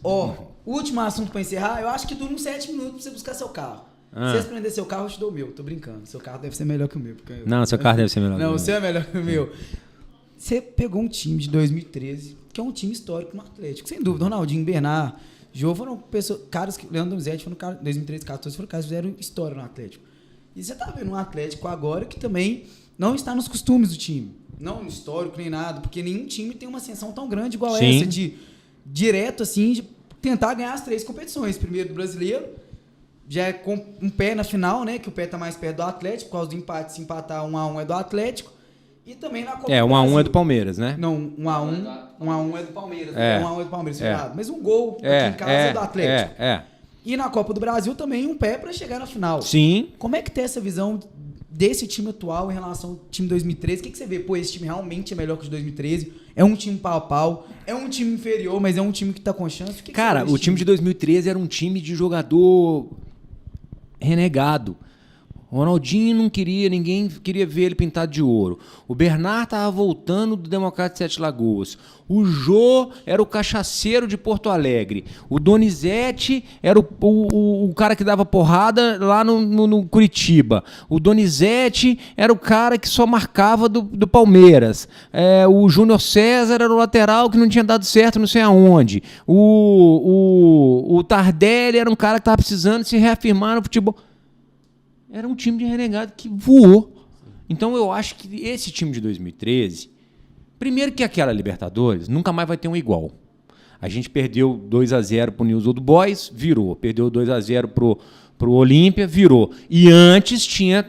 Ó, último assunto pra encerrar, eu acho que dura uns 7 minutos pra você buscar seu carro. Se você prender seu carro, eu te dou o meu. Tô brincando. Seu carro deve ser melhor que o meu. Não, seu carro deve ser melhor que o meu. Não, o seu é melhor que o meu. Você pegou um time de 2013, que é um time histórico no Atlético. Sem dúvida, Ronaldinho, Bernard, Jô foram caras que... Leandro Donizete foram 2013, 2014, foram caras que fizeram história no Atlético. E você tá vendo um Atlético agora que também não está nos costumes do time. Não no histórico nem nada, porque nenhum time tem uma ascensão tão grande igual essa de direto, assim, de tentar ganhar as 3 competições. Primeiro do Brasileiro, já é com um pé na final, né? Que o pé tá mais perto do Atlético, por causa do empate, se empatar 1-1 é do Atlético. E também na Copa do Brasil. 1-1 é do Palmeiras, né? Não, 1-1 é do Palmeiras. 1-1 é do Palmeiras, mas um gol aqui em casa é do Atlético. E na Copa do Brasil também um pé pra chegar na final. Sim. Como é que tem essa visão desse time atual em relação ao time de 2013? O que você vê? Pô, esse time realmente é melhor que o de 2013? É um time pau a pau? É um time inferior, mas é um time que tá com chance? Cara, o time de 2013 era um time de jogador renegado. Ronaldinho não queria, ninguém queria ver ele pintado de ouro. O Bernard tava voltando do Democrata de Sete Lagoas. O Jô era o cachaceiro de Porto Alegre. O Donizete era o cara que dava porrada lá no Curitiba. O Donizete era o cara que só marcava do Palmeiras. O Júnior César era o lateral que não tinha dado certo não sei aonde. O Tardelli era um cara que tava precisando se reafirmar no futebol. Era um time de renegado que voou. Então eu acho que esse time de 2013, primeiro que aquela Libertadores, nunca mais vai ter um igual. A gente perdeu 2-0 pro News Old Boys, virou. Perdeu 2-0 pro Olímpia, virou. E antes tinha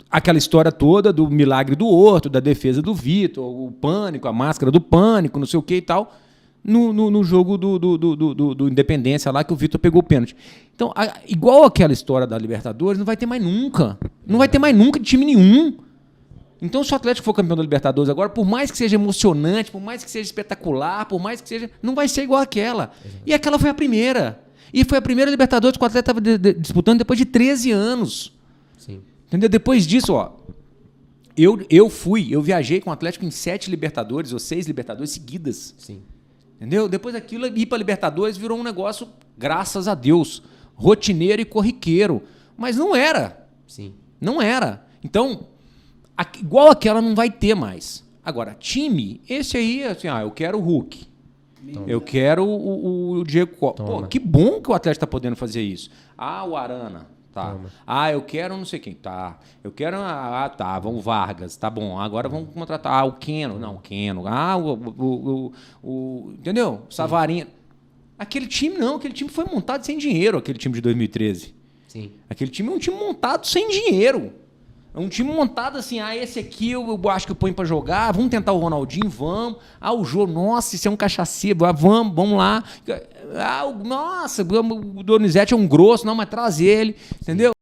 aquela história toda do milagre do Horto, da defesa do Vitor, o pânico, a máscara do pânico, não sei o que e tal. No jogo do Independência lá, que o Vitor pegou o pênalti. Então, igual aquela história da Libertadores, não vai ter mais nunca. Não vai ter mais nunca de time nenhum. Então, se o Atlético for campeão da Libertadores agora, por mais que seja emocionante, por mais que seja espetacular, por mais que seja... Não vai ser igual àquela. E aquela foi a primeira. E foi a primeira Libertadores que o Atlético estava disputando depois de 13 anos. Sim. Entendeu? Depois disso, ó... Eu viajei com o Atlético em 7 Libertadores ou 6 Libertadores seguidas. Sim. Entendeu? Depois daquilo, ir para Libertadores virou um negócio, graças a Deus, rotineiro e corriqueiro. Mas não era. Sim. Não era. Então, igual aquela não vai ter mais. Agora, time, esse aí, assim, eu quero o Hulk. Toma. Eu quero o Diego Costa. Pô, que bom que o Atlético está podendo fazer isso. O Arana. Tá. Toma. Eu quero não sei quem. Tá. Eu quero... tá. Vamos Vargas. Tá bom. Agora vamos contratar. O Keno. Não, o Keno. Entendeu? Savarino. Aquele time não. Aquele time foi montado sem dinheiro. Aquele time de 2013. Sim. Aquele time é um time montado sem dinheiro. É um time montado assim, esse aqui eu acho que eu ponho pra jogar, vamos tentar o Ronaldinho, vamos. O Jô, nossa, esse é um cachaceiro, vamos lá. Nossa, o Donizete é um grosso, não, mas traz ele, entendeu?